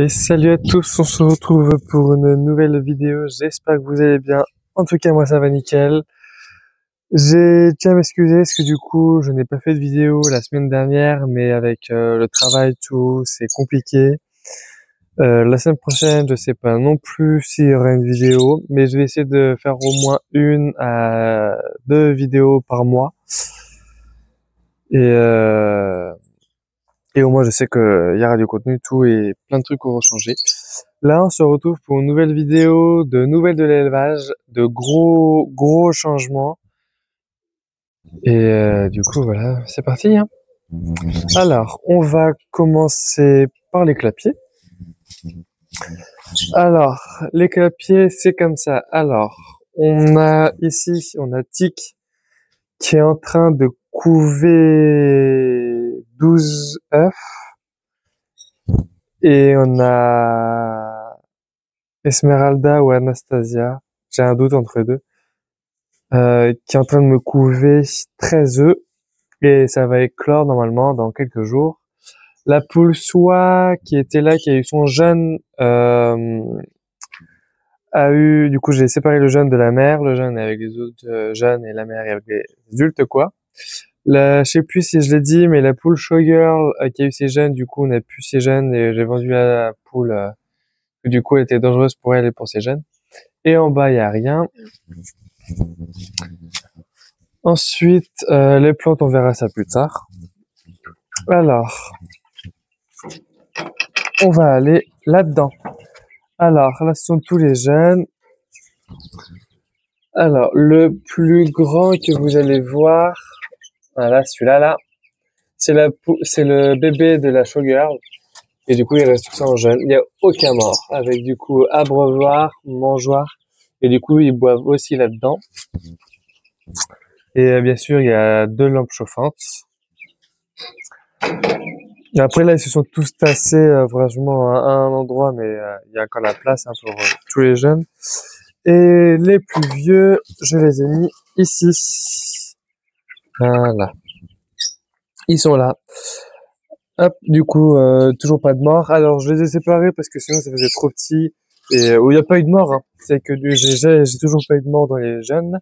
Et salut à tous, on se retrouve pour une nouvelle vidéo, j'espère que vous allez bien. En tout cas, moi ça va nickel. J'ai tiens à m'excuser parce que du coup, je n'ai pas fait de vidéo la semaine dernière, mais avec le travail, tout, c'est compliqué. La semaine prochaine, je sais pas non plus s'il y aura une vidéo, mais je vais essayer de faire au moins une à deux vidéos par mois. Et au moins, je sais qu'il y aura du contenu, tout, et plein de trucs auront changé. Là, on se retrouve pour une nouvelle vidéo de nouvelles de l'élevage, de gros changements. Et du coup, voilà, c'est parti, hein. Alors, on va commencer par les clapiers. Alors, les clapiers, c'est comme ça. Alors, on a Tic qui est en train de couver 12 œufs. Et on a Esmeralda ou Anastasia, j'ai un doute entre les deux, qui est en train de me couver 13 œufs. Et ça va éclore normalement dans quelques jours. La poule soie qui était là, qui a eu son jeune, du coup j'ai séparé le jeune de la mère, le jeune est avec les autres jeunes et la mère est avec les adultes quoi. Je sais plus si je l'ai dit, mais la poule showgirl qui a eu ses jeunes, du coup on a plus ses jeunes et j'ai vendu la poule, du coup elle était dangereuse pour elle et pour ses jeunes. Et en bas il y a rien. Ensuite les plantes on verra ça plus tard. Alors on va aller là-dedans. Alors là ce sont tous les jeunes. Alors le plus grand que vous allez voir, voilà celui-là là, c'est le bébé de la showgirl. Et du coup il reste tout ça en jeune. Il n'y a aucun mort. Avec du coup abreuvoir, mangeoire. Et du coup ils boivent aussi là-dedans. Et bien sûr il y a 2 lampes chauffantes. Et après là ils se sont tous tassés franchement à un endroit, mais il y a encore la place hein, pour tous les jeunes. Et les plus vieux, je les ai mis ici. Voilà. Ils sont là. Hop, du coup, toujours pas de mort. Alors je les ai séparés parce que sinon ça faisait trop petit. Et il n'y a pas eu de mort. Hein. C'est que j'ai toujours pas eu de mort dans les jeunes.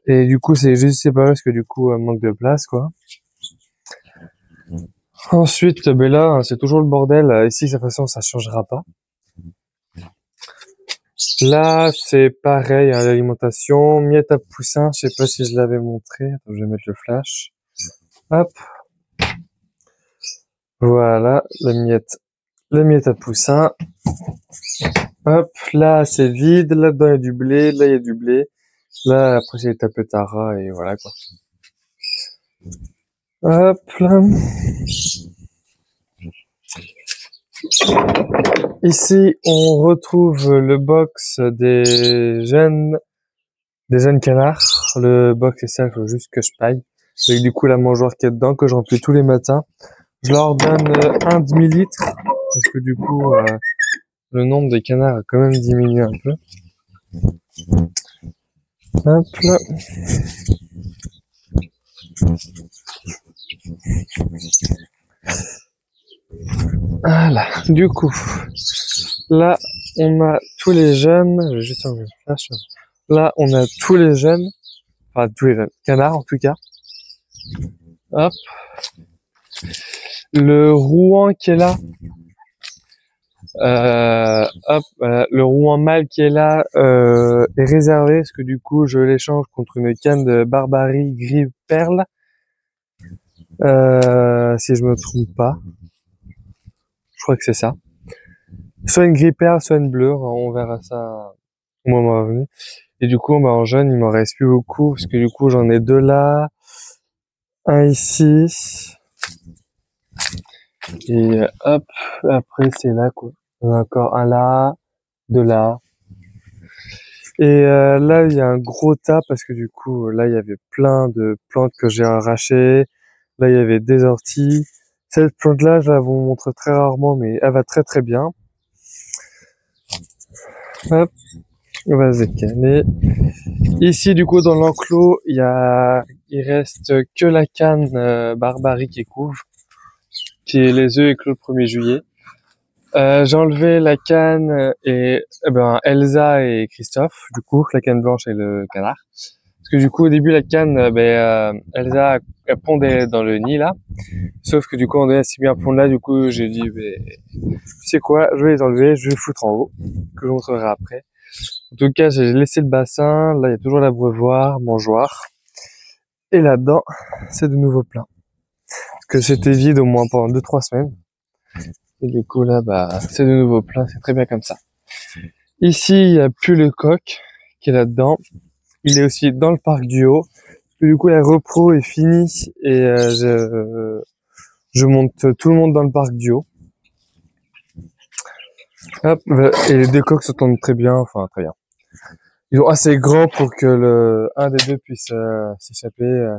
Et du coup c'est juste séparé parce que du coup manque de place quoi. Ensuite, ben là, c'est toujours le bordel. Ici, de toute façon, ça changera pas. Là, c'est pareil, hein, l'alimentation. Miette à poussin, je sais pas si je l'avais montré. Attends, je vais mettre le flash. Hop. Voilà, la miette à poussin. Hop, là, c'est vide. Là-dedans, il y a du blé. Là, il y a du blé. Là, après, c'est les tapettes à rats et voilà, quoi. Hop, là. Ici, on retrouve le box des jeunes canards. Le box est ça, il faut juste que je paille. Avec du coup la mangeoire qui est dedans, que je remplis tous les matins. Je leur donne un demi-litre, parce que du coup, le nombre de canards a quand même diminué un peu. Hop là. Voilà, du coup, là, on a tous les jeunes, je vais juste enlever le flash. Là, on a tous les jeunes, enfin tous les jeunes, canards en tout cas. Hop. Le Rouen qui est là, le Rouen mâle qui est là est réservé parce que du coup je l'échange contre une canne de Barbarie gris perle, si je me trompe pas. Je crois que c'est ça. Soit une gris perle, soit une bleue. On verra ça au moment venu. Et du coup, bah, en jaune, il m'en reste plus beaucoup parce que du coup j'en ai 2 là, un ici. Et hop, après c'est là quoi. On a encore un là, 2 là. Et là, il y a un gros tas parce que du coup, là, il y avait plein de plantes que j'ai arrachées. Là, il y avait des orties. Cette plante-là, je la vous montre très rarement, mais elle va très très bien. Hop, on va se décaler. Ici, du coup, dans l'enclos, il reste que la canne Barbarie qui couvre. qui est les œufs éclos le 1er juillet. J'ai enlevé la canne et Elsa et Christophe, du coup, la canne blanche et le canard. Parce que du coup, au début, la canne, Elsa, elle pondait dans le nid, là. Sauf que du coup, on est assez bien pondre là, du coup, j'ai dit, tu sais quoi, je vais les enlever, je vais les foutre en haut, que je montrerai après. En tout cas, j'ai laissé le bassin, là, il y a toujours l'abreuvoir, mangeoire. Et là-dedans, c'est de nouveau plein. Parce que c'était vide au moins pendant 2-3 semaines. Et du coup, là, c'est de nouveau plein, c'est très bien comme ça. Ici, il n'y a plus le coq qui est là-dedans. Il est aussi dans le parc du Haut. Parce que du coup, la repro est finie et je monte tout le monde dans le parc du Haut. Hop, et les deux coqs s'entendent très bien, enfin très bien. Ils sont assez grands pour que un des deux puisse s'échapper,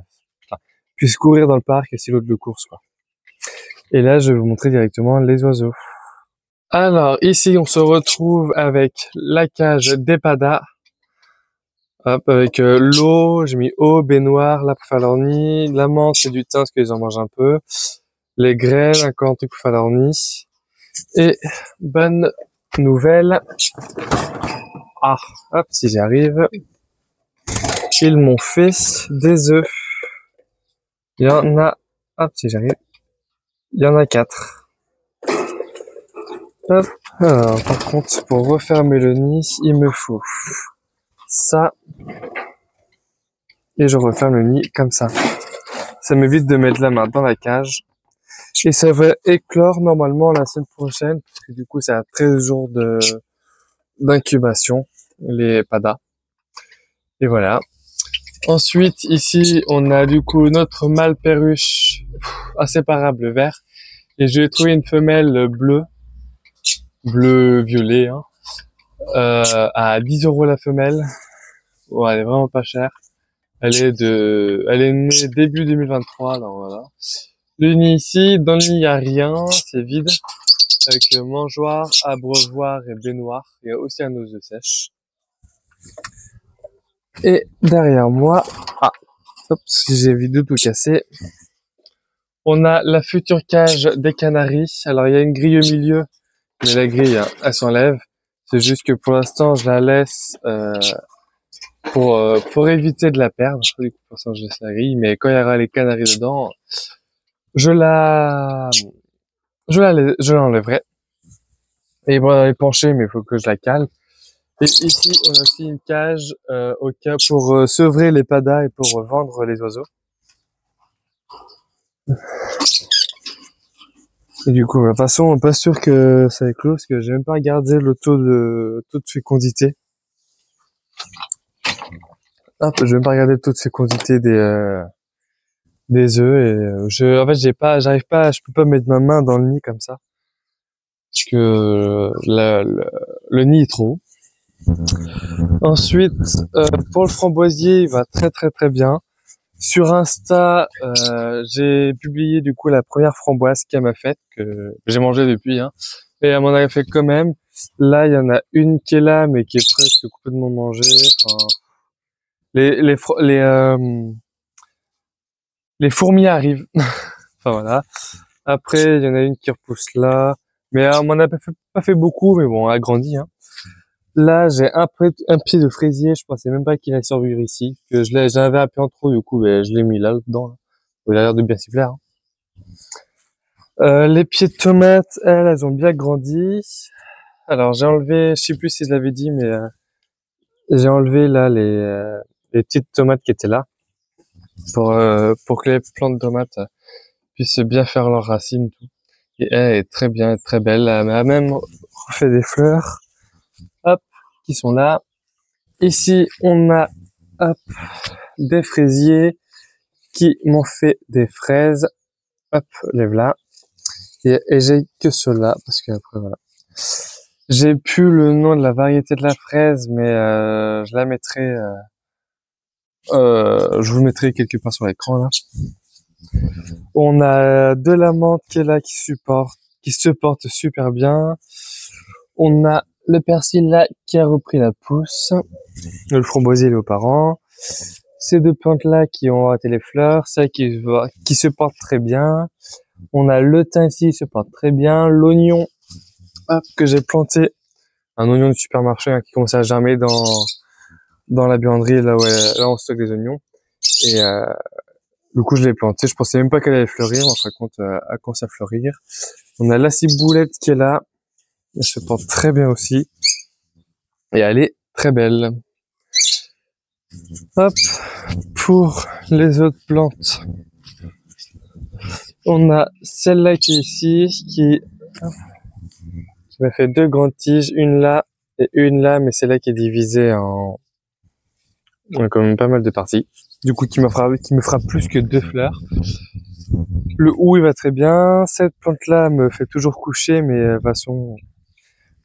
puisse courir dans le parc et si l'autre le course, quoi. Et là, je vais vous montrer directement les oiseaux. Alors, ici, on se retrouve avec la cage des padas. Hop, avec l'eau, j'ai mis eau, baignoire, là pour faire leur nid. La menthe, c'est du thym parce qu'ils en mangent un peu. Les graines, encore un truc pour faire leur nid. Et bonne nouvelle. Ah, hop, si j'y arrive. Ils m'ont fait des œufs. Il y en a, hop, si j'arrive. Il y en a 4. Hop. Alors, par contre, pour refermer le nid, il me faut ça. Et je referme le nid comme ça. Ça m'évite de mettre la main dans la cage. Et ça va éclore normalement la semaine prochaine, parce que du coup, ça a 13 jours d'incubation, les padas. Et voilà. Ensuite, ici, on a du coup notre mâle perruche inséparable vert. Et je vais trouver une femelle bleu-violet, hein, à 10 € la femelle. Ouais, elle est vraiment pas chère. Elle est née début 2023, alors voilà. Le nid ici, dans le nid, il n'y a rien, c'est vide. Avec mangeoire, abreuvoir et baignoire. Il y a aussi un ose de sèche. Et derrière moi, hop, si j'ai envie de tout casser, on a la future cage des canaris. Alors il y a une grille au milieu, mais la grille, hein, elle s'enlève. C'est juste que pour l'instant, je la laisse pour éviter de la perdre. Du coup, pour l'instant, je laisse la grille, mais quand il y aura les canaris dedans, je l'enlèverai. Et bon, elle est penchée, mais il faut que je la cale. Et ici, on a aussi une cage au cas pour sevrer les padas et pour vendre les oiseaux. Et du coup, de toute façon, pas sûr que ça éclose, parce que j'ai même pas regardé le taux de fécondité. Hop, je vais même pas regarder le taux de fécondité des œufs et en fait, je peux pas mettre ma main dans le nid comme ça, parce que le nid est trop haut. Ensuite, pour le framboisier, il va très très très bien. Sur Insta, j'ai publié du coup la première framboise qu'elle m'a faite, que j'ai mangé depuis, hein. Et elle m'en avait fait quand même. Là, il y en a une qui est là, mais qui est presque complètement mangée. Enfin, les fourmis arrivent. Enfin voilà. Après, il y en a une qui repousse là. Mais elle m'en a pas fait beaucoup, mais bon, elle a grandi, hein. Là, j'ai un pied de fraisier. Je pensais même pas qu'il allait survivre ici. Que j'avais un peu en trop, du coup, je l'ai mis là, dedans, là. Il a l'air de bien s'y plaire, hein. Les pieds de tomates, elles ont bien grandi. Alors, j'ai enlevé, je sais plus si je l'avais dit, mais j'ai enlevé là les petites tomates qui étaient là pour que les plantes de tomates puissent bien faire leurs racines, tout. Et elle est très bien, très belle. Elle m'a même refait des fleurs, hop, qui sont là. Ici, on a, hop, des fraisiers qui m'ont fait des fraises. Hop, les voilà. Et j'ai que cela, parce que après, voilà. J'ai plus le nom de la variété de la fraise, mais je la mettrai, je vous mettrai quelque part sur l'écran là. On a de la menthe qui est là, qui se porte super bien. On a le persil là qui a repris la pousse. Le framboisier il est aux parents. Ces deux plantes là qui ont raté les fleurs, ça qui se porte très bien. On a le thym ici, il se porte très bien. L'oignon, hop, que j'ai planté. Un oignon du supermarché qui commence à germer dans la buanderie, là où là on stocke des oignons. Et du coup, je l'ai planté. Je pensais même pas qu'elle allait fleurir. En fin de compte, elle commence à fleurir. On a la ciboulette qui est là. Elle se porte très bien aussi. Et elle est très belle. Hop, pour les autres plantes, on a celle-là qui est ici, qui m'a fait deux grandes tiges, une là et une là, mais celle-là qui est divisée en quand même pas mal de parties. Du coup, qui me fera plus que deux fleurs. Le hou, il va très bien. Cette plante-là me fait toujours coucher, mais de toute façon,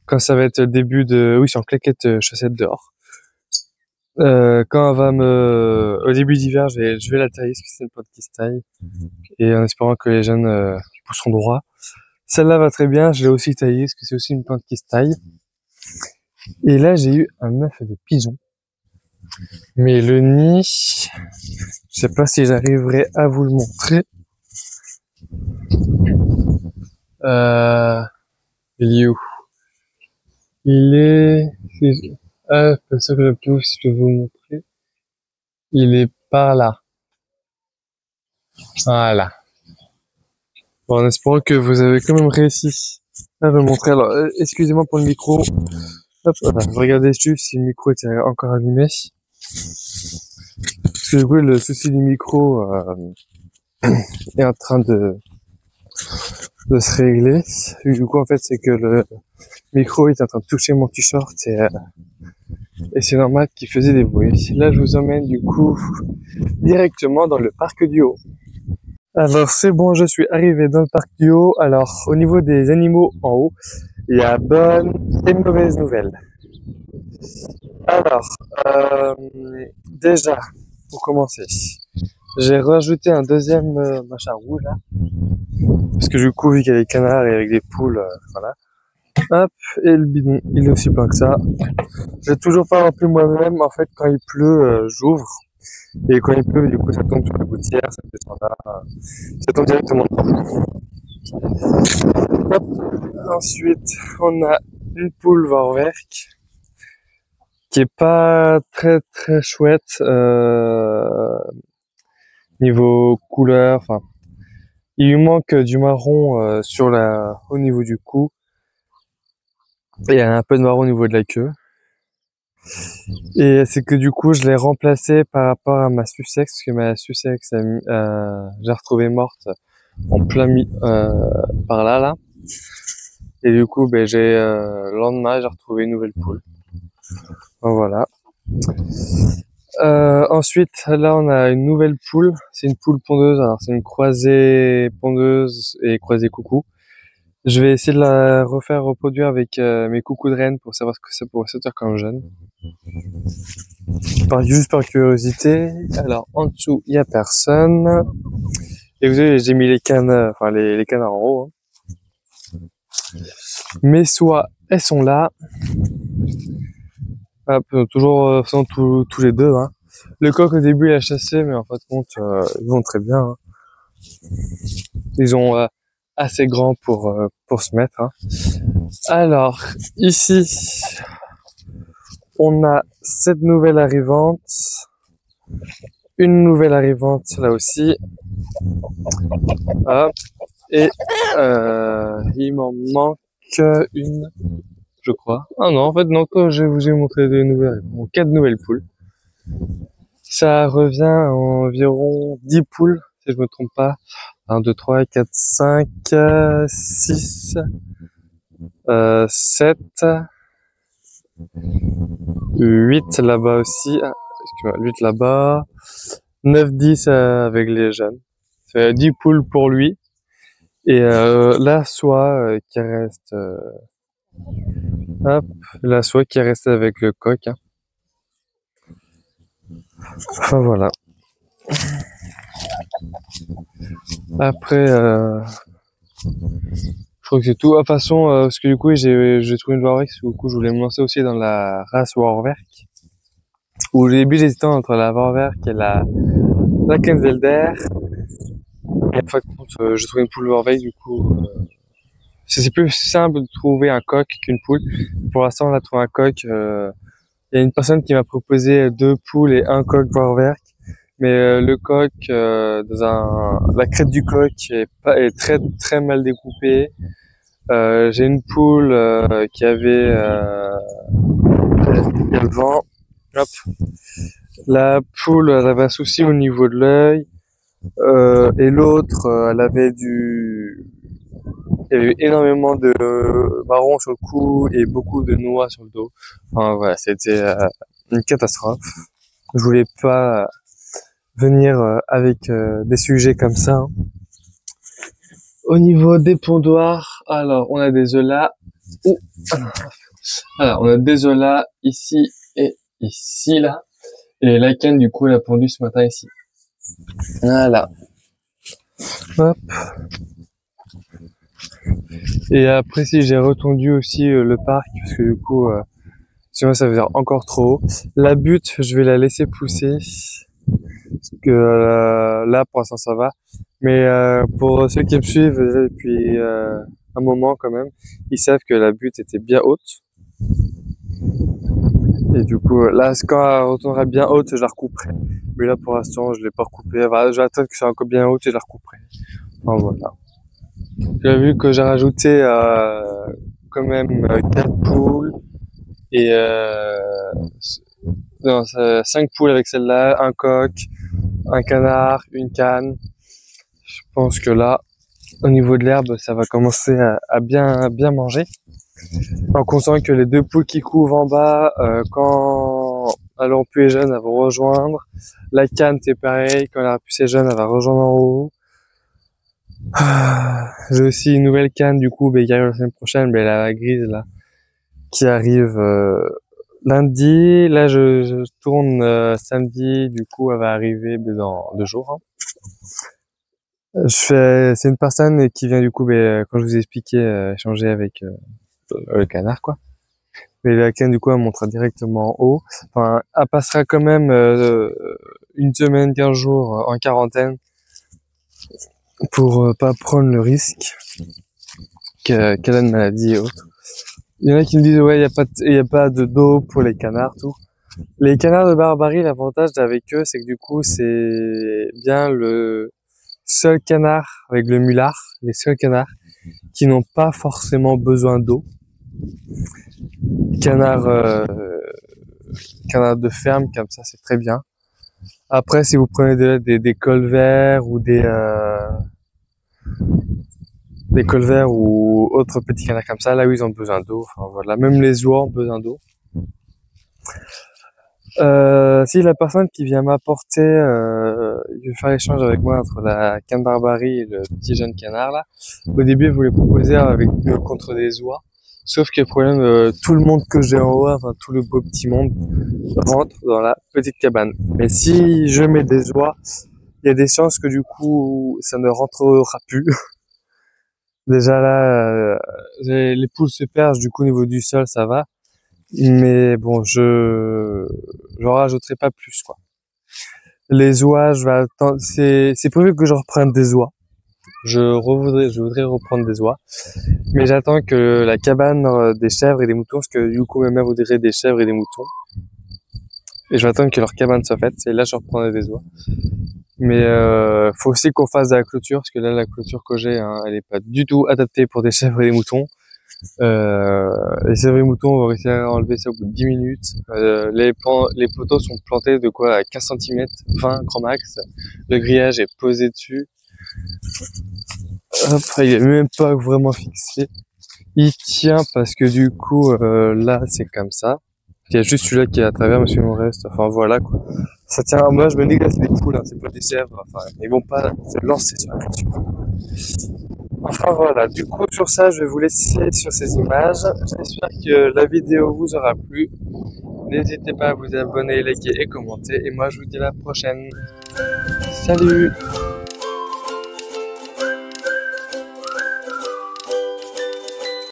quand ça va être le début de... Oui, c'est en claquette chaussette dehors. Quand elle va au début d'hiver, je vais la tailler, parce que c'est une plante qui se taille. Et en espérant que les jeunes pousseront droit. Celle-là va très bien, je l'ai aussi taillée, parce que c'est aussi une plante qui se taille. Et là, j'ai eu un œuf de pigeon. Mais le nid, je sais pas si j'arriverai à vous le montrer. Il est où? Il est... Ah, c'est ça que je peux vous le montrer. Il est par là. Voilà. Bon, en espérant que vous avez quand même réussi à me montrer. Alors, excusez-moi pour le micro. Hop, voilà. Regardez juste si le micro était encore allumé. Parce que du coup, le souci du micro est en train de se régler. Du coup, en fait, c'est que le micro est en train de toucher mon t-shirt et c'est normal qu'il faisait des bruits. Là, je vous emmène du coup directement dans le parc du Haut. Alors, c'est bon, je suis arrivé dans le parc du Haut. Alors, au niveau des animaux en haut, il y a bonne et mauvaise nouvelle. Alors, déjà, pour commencer, j'ai rajouté un deuxième machin rouge là. Parce que du coup, vu qu'il y a des canards et avec des poules, voilà. Hop, et le bidon, il est aussi plein que ça. J'ai toujours pas rempli moi-même. En fait, quand il pleut, j'ouvre. Et quand il pleut, du coup, ça tombe sur la gouttière, ça descend là. Ça tombe directement. Hop. Ensuite, on a une poule Vorwerk qui est pas très très chouette niveau couleur. Enfin, il lui manque du marron au niveau du cou. Et il y a un peu de marron au niveau de la queue. Et c'est que du coup, je l'ai remplacé par rapport à ma Sussex, parce que ma Sussex, j'ai retrouvé morte en plein par là. Et du coup, ben, le lendemain, j'ai retrouvé une nouvelle poule. Donc, voilà. Ensuite, là, on a une nouvelle poule. C'est une poule pondeuse. Alors, c'est une croisée pondeuse et croisée coucou. Je vais essayer de la refaire reproduire avec mes coucous de reine pour savoir ce que ça pourrait sortir comme jeune. Juste par curiosité. Alors, en dessous, il y a personne. Et vous savez, j'ai mis les cannes, enfin les canards en haut. Hein. Mes soies, elles sont là. Hop, toujours sont tous les deux. Hein. Le coq au début il a chassé, mais en fin de compte, ils vont très bien. Hein. Ils sont assez grands pour se mettre. Hein. Alors ici, on a cette nouvelle arrivante, une nouvelle arrivante là aussi. Hop. Et il m'en manque une, je crois. Ah non, en fait, non, je vous ai montré quatre nouvelles poules. Ça revient à environ 10 poules, si je me trompe pas. 1, 2, 3, 4, 5, 6, 7, 8 là-bas aussi. Ah, excuse-moi, 8 là-bas. 9, 10 avec les jeunes. Ça fait 10 poules pour lui. Et la soie qui reste... hop, la soie qui reste avec le coq. Hein. Enfin voilà. Après, je crois que c'est tout. De toute façon, parce que du coup, j'ai trouvé une Vorwerk, du coup, je voulais me lancer aussi dans la race Vorwerk. Au début, j'hésitais entre la Vorwerk et la Kenvelder. Et en fin de compte, j'ai trouvé une poule Verveille, du coup, c'est plus simple de trouver un coq qu'une poule. Pour l'instant, on a trouvé un coq. Il y a une personne qui m'a proposé 2 poules et un coq Vorwerk. Mais le coq, la crête du coq est très très mal découpée. J'ai une poule qui avait il y a le vent. Hop. La poule, elle avait un souci au niveau de l'œil. Et l'autre, il y avait énormément de marron sur le cou et beaucoup de noix sur le dos. Enfin voilà, c'était une catastrophe. Je voulais pas venir avec des sujets comme ça, hein. Au niveau des pondoirs, alors on a des œufs là. Oh. Alors on a des œufs là, ici et ici là. Et la canne du coup elle a pondu ce matin ici. Voilà. Hop. Et après si j'ai retendu aussi le parc parce que du coup sinon ça va faire encore trop haut. La butte je vais la laisser pousser parce que là pour l'instant ça va. Mais pour ceux qui me suivent depuis un moment quand même, ils savent que la butte était bien haute. Et du coup, là, quand elle retournera bien haute, je la recouperai. Mais là, pour l'instant, je l'ai pas recoupée. Voilà, je vais attendre que ça soit encore bien haute et je la recouperai. Enfin, voilà. J'ai vu que j'ai rajouté quand même 4 poules et non, 5 poules avec celle-là, un coq, un canard, une canne. Je pense que là, au niveau de l'herbe, ça va commencer à bien manger. En comptant que les 2 poules qui couvent en bas, quand elles auront plus les jeunes, elles vont rejoindre. La canne, c'est pareil, quand elle aura plus ses jeunes, elle va rejoindre en haut. J'ai aussi une nouvelle canne, du coup, qui arrive la semaine prochaine, la grise, là, qui arrive lundi. Là, je tourne samedi, du coup, elle va arriver dans 2 jours, hein. C'est une personne qui vient, du coup, quand je vous ai expliqué, échanger avec le canard, quoi. Mais la canne, du coup, elle montera directement en haut. Enfin, elle passera quand même une semaine, 15 jours en quarantaine pour pas prendre le risque qu'elle a une maladie et autres. Il y en a qui me disent, ouais, il y a pas de dos pour les canards, tout. Les canards de Barbarie, l'avantage avec eux, c'est que du coup, c'est bien le seul canard avec le mulard, les seuls canards qui n'ont pas forcément besoin d'eau. Canard de ferme, comme ça, c'est très bien. Après, si vous prenez des colverts ou des colverts ou autres petits canards comme ça, là où ils ont besoin d'eau, enfin voilà, même les oies ont besoin d'eau. Si la personne qui vient m'apporter, il veut faire l'échange avec moi entre la canne Barbarie et le petit jeune canard là, au début, il voulait proposer contre des oies. Sauf que le problème, tout le monde que j'ai en haut, enfin tout le beau petit monde, rentre dans la petite cabane. Mais si je mets des oies, il y a des chances que du coup, ça ne rentrera plus. Déjà là, les poules se perchent, du coup au niveau du sol, ça va. Mais bon, j'en rajouterai pas plus, quoi. Les oies, je vais attendre, c'est prévu que je reprenne des oies. Je voudrais reprendre des oies. Mais j'attends que la cabane des chèvres et des moutons, parce que du coup, ma mère voudrait des chèvres et des moutons. Et je vais attendre que leur cabane soit faite, et là, je reprendrai des oies. Mais faut aussi qu'on fasse de la clôture, parce que là, la clôture que j'ai, hein, elle est pas du tout adaptée pour des chèvres et des moutons. Les chèvres et les moutons, on va réussir à enlever ça au bout de 10 minutes. Les poteaux sont plantés de quoi à 15 cm, 20 grand max. Le grillage est posé dessus. Hop, il est même pas vraiment fixé. Il tient parce que du coup, là, c'est comme ça. Il y a juste celui-là qui est à travers, mais sinon le reste, enfin voilà quoi. Ça tient, moi je me dis que c'est des poules, hein, c'est pas des chèvres, enfin, ils vont pas se lancer sur la clôture. Enfin voilà, du coup sur ça, je vais vous laisser sur ces images. J'espère que la vidéo vous aura plu. N'hésitez pas à vous abonner, liker et commenter. Et moi je vous dis à la prochaine. Salut!